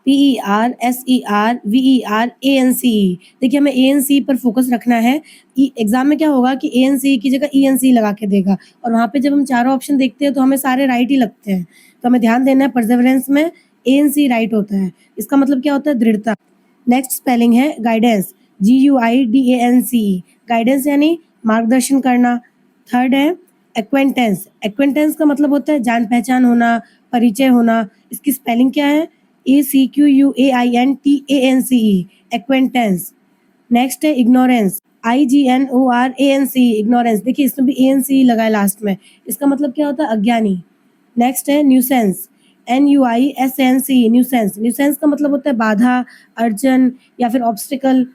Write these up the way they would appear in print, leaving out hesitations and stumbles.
PERSERVERANCE। देखिए हमें ANC पर फोकस रखना है। एग्जाम में क्या होगा कि ANC की जगह ENC लगा के देगा और वहाँ पे जब हम चारों ऑप्शन देखते हैं तो हमें सारे राइट ही लगते हैं। तो हमें ध्यान देना है परसेवरेंस में ANC राइट होता है। इसका मतलब क्या होता है? दृढ़ता। नेक्स्ट स्पेलिंग है गाइडेंस, GUIDANCE। गाइडेंस यानी मार्गदर्शन करना। थर्ड है एक्वेंटेंस। एक्वेंटेंस का मतलब होता है जान पहचान होना, परिचय होना। इसकी स्पेलिंग क्या है? ACQUAINTANCE, acquaintance. नेक्स्ट है इग्नोरेंस, IGNORANCE, इग्नोरेंस। देखिए इसमें भी ANC लगा है लास्ट में। इसका मतलब क्या होता है? अज्ञानी। नेक्स्ट है न्यूसेंस, NUISNC, न्यूसेंस। न्यूसेंस का मतलब होता है बाधा, अड़चन या फिर ऑब्स्टिकल।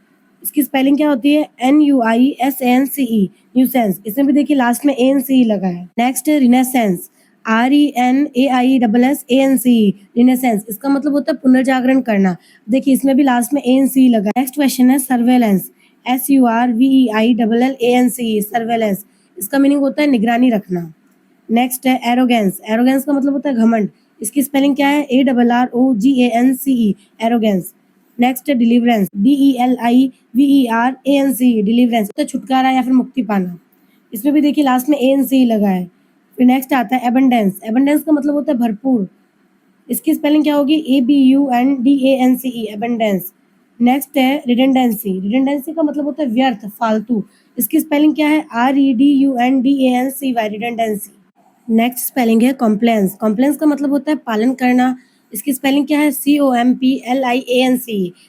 इसकी स्पेलिंग क्या होती है? NUISNCE, nuisance. इसमें भी देखिए लास्ट में ANC लगा है। नेक्स्ट है रिनेसेंस, RENAISSANCE, रिनेसेंस। इसका मतलब होता है पुनर्जागरण करना। देखिए इसमें भी लास्ट में ANC लगा है। नेक्स्ट क्वेश्चन है सर्वेलेंस, SURVEILLANCE, सर्वेलेंस। इसका मीनिंग होता है निगरानी रखना। नेक्स्ट है एरोगेंस। एरोगेंस का मतलब होता है घमंड। इसकी स्पेलिंग क्या है? ARROGANCE, arrogance. नेक्स्ट है डिलीवरेंस, DELIVERANCE, डिलीवरेंस। तो छुटकारा या फिर मुक्ति पाना। इसमें भी देखिए लास्ट में ANC लगा है। फिर नेक्स्ट आता है एबंडेंस। एबंडेंस का मतलब होता है भरपूर। इसकी स्पेलिंग क्या होगी? ABUNDANCE, abundance. नेक्स्ट है रिडंडेंसी। रिडंडेंसी का मतलब होता है व्यर्थ, फालतू। इसकी स्पेलिंग क्या है? REDUNDANCY, redundancy. नेक्स्ट स्पेलिंग है कॉम्प्लायंस। कॉम्प्लायंस का मतलब होता है पालन करना। इसकी स्पेलिंग क्या है? COMPLIANCE।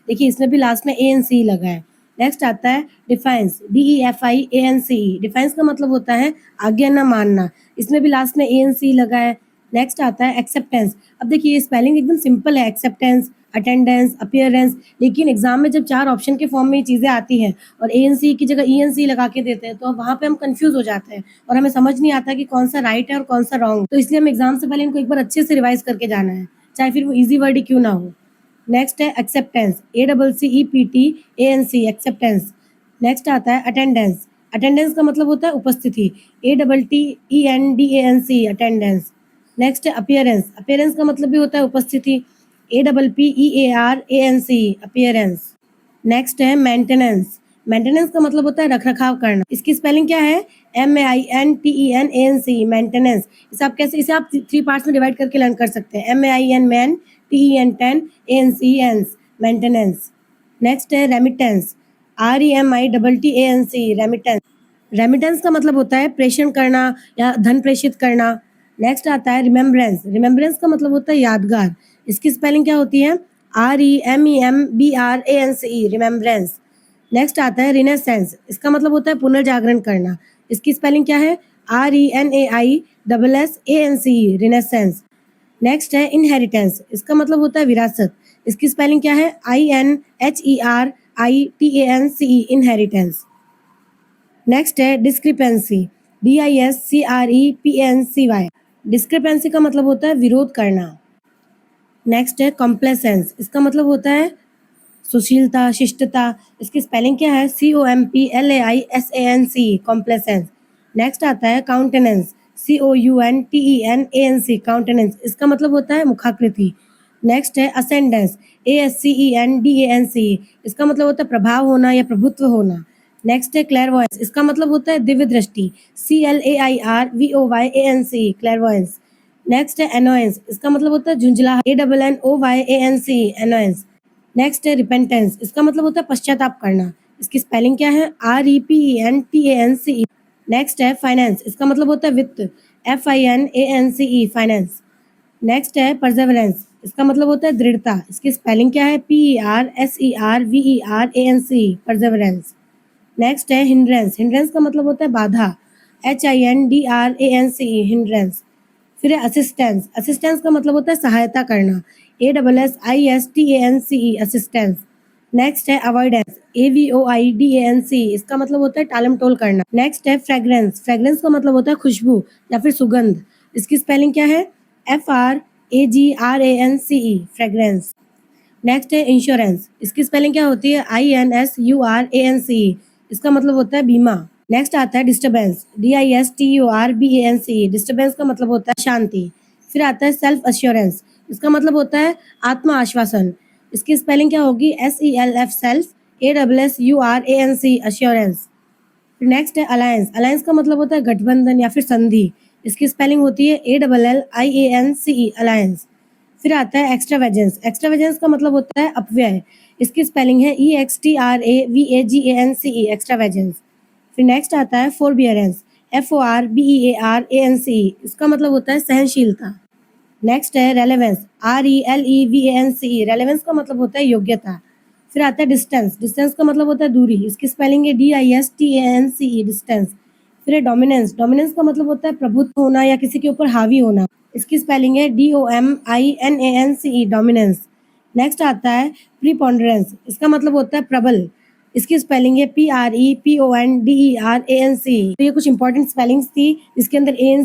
देखिए इसमें भी लास्ट में ANC लगा है। नेक्स्ट आता है डिफाइंस, DEFIANCE। डिफाइंस का मतलब होता है आज्ञा न मानना। इसमें भी लास्ट में ANC लगा है। नेक्स्ट आता है एक्सेप्टेंस। अब देखिए ये स्पेलिंग एकदम सिंपल है, एक्सेप्टेंस, अटेंडेंस, अपीयरेंस। लेकिन एग्जाम में जब 4 ऑप्शन के फॉर्म में ये चीज़ें आती हैं और ANC की जगह ENC लगा के देते हैं तो वहाँ पे हम कंफ्यूज हो जाते हैं और हमें समझ नहीं आता कि कौन सा राइट है और कौन सा रॉन्ग। तो इसलिए हमें एग्जाम से पहले इनको एक बार अच्छे से रिवाइज करके जाना है, चाहे फिर वो ईजी वर्ड ही क्यों ना हो। नेक्स्ट है एक्सेप्टेंस, ACCEPTANC, एक्सेप्टेंस। नेक्स्ट आता है अटेंडेंस। अटेंडेंस का मतलब होता है उपस्थिति, ATTENDANC, अटेंडेंस। नेक्स्ट है अपीयरेंस। अपीयरेंस का मतलब भी होता है उपस्थिति, APPEARANC, अपीयरेंस। नेक्स्ट है मेंटेनेंस। मेंटेनेंस का मतलब होता है रखरखाव करना। इसकी स्पेलिंग क्या है? MAINTENANC, maintenance. इसे आप 3 पार्ट्स में डिवाइड करके लर्न कर सकते हैं। MAIN man, TEN ten, ANC, maintenance. Next है रेमिटेंस, REMITTANC, रेमिटेंस। रेमिटेंस का मतलब होता है प्रेषण करना या धन प्रेषित करना। नेक्स्ट आता है रिमेम्बरेंस। रिमेम्बरेंस का मतलब होता है यादगार। इसकी स्पेलिंग क्या होती है? REMEMBRANCE, remembrance. नेक्स्ट आता है रिनेसेंस। इसका मतलब होता है पुनर्जागरण करना। इसकी स्पेलिंग क्या है? RENAISSANCE, renaissance. नेक्स्ट है इनहेरिटेंस। इसका मतलब होता है विरासत। इसकी स्पेलिंग क्या है? INHERITANCE, inheritance. नेक्स्ट है डिस्क्रिपेंसी, DISCREPNCY। डिस्क्रिपेंसी का मतलब होता है विरोध करना। नेक्स्ट है कॉम्प्लेसेंस। इसका मतलब होता है सुशीलता, शिष्टता। इसकी स्पेलिंग क्या है? COMPLAISANC, complacence. नेक्स्ट आता है काउंटेनेंस, COUNTENANC, काउंटेनेंस। इसका मतलब होता है मुखाकृति। नेक्स्ट है असेंडेंस, ASCENDANC। इसका मतलब होता है प्रभाव होना या प्रभुत्व होना। नेक्स्ट है क्लैरवॉयंस। इसका मतलब होता है दिव्य दृष्टि, CLAIRVOYANC, क्लैरवॉयंस। नेक्स्ट है एनोयंस। इसका मतलब होता है झुंझलाहट, ANNOYANC, एनोयंस। नेक्स्ट है रिपेंटेंस। इसका मतलब होता है पश्चाताप करना। इसकी स्पेलिंग क्या है? REPENTANCE। नेक्स्ट है फाइनेंस। इसका मतलब होता है वित्त, FINANCE, फाइनेंस। नेक्स्ट है परसेवरेंस। इसका मतलब होता है दृढ़ता। इसकी स्पेलिंग क्या है? PERSERVERANC, Perseverance. नेक्स्ट है हिंड्रेंस। हिंड्रेंस का मतलब होता है बाधा, HINDRANCE, हिंड्रेंस। फिर है असिस्टेंस। असिस्टेंस का मतलब होता है सहायता करना, ASSISTANCE, असिस्टेंस। नेक्स्ट है अवॉइडेंस, AVOIDANC। इसका मतलब होता है टालम टोल करना। नेक्स्ट है फ्रेग्रेंस। फ्रेग्रेंस का मतलब होता है खुशबू या फिर सुगंध। इसकी स्पेलिंग क्या है? FRAGRANCE, fragrance. नेक्स्ट है इंश्योरेंस। इसकी स्पेलिंग क्या होती है? INSURANCE। इसका मतलब होता है बीमा। नेक्स्ट आता है डिस्टर्बेंस, DISTURBANC। डिस्टर्बेंस का मतलब होता है शांति। फिर आता है सेल्फ अश्योरेंस। इसका मतलब होता है आत्म आश्वासन, इसकी स्पेलिंग क्या होगी? SELF self, ASSURANC assurance. Next है अलायंस। अलायंस का मतलब होता है गठबंधन या फिर संधि। इसकी स्पेलिंग होती है ALLIANCE अलायंस। फिर आता है एक्स्ट्रावेजेंस। एक्स्ट्रावेजेंस का मतलब होता है अपव्यय। इसकी स्पेलिंग है EXTRAVAGANCE एक्स्ट्रावेजेंस। फिर नेक्स्ट आता है फोरबियरेंस। FORBEARANCE। इसका मतलब होता है सहनशीलता। नेक्स्ट है रेलेवेंस। RELEVANCE। रेलेवेंस का मतलब होता है योग्यता। फिर आता है डिस्टेंस। डिस्टेंस का मतलब होता है दूरी। इसकी स्पेलिंग है DISTANCE डिस्टेंस। फिर है डोमिनेंस। डोमिनेंस का मतलब होता है प्रभुत्व होना या किसी के ऊपर हावी होना। इसकी स्पेलिंग है DOMINANCE डोमिनेंस। नेक्स्ट आता है प्रीपोंडरेंस। इसका मतलब होता है प्रबल। इसकी स्पेलिंग है PREPONDERANCE। तो ये कुछ इंपॉर्टेंट स्पेलिंग्स थी जिसके अंदर ए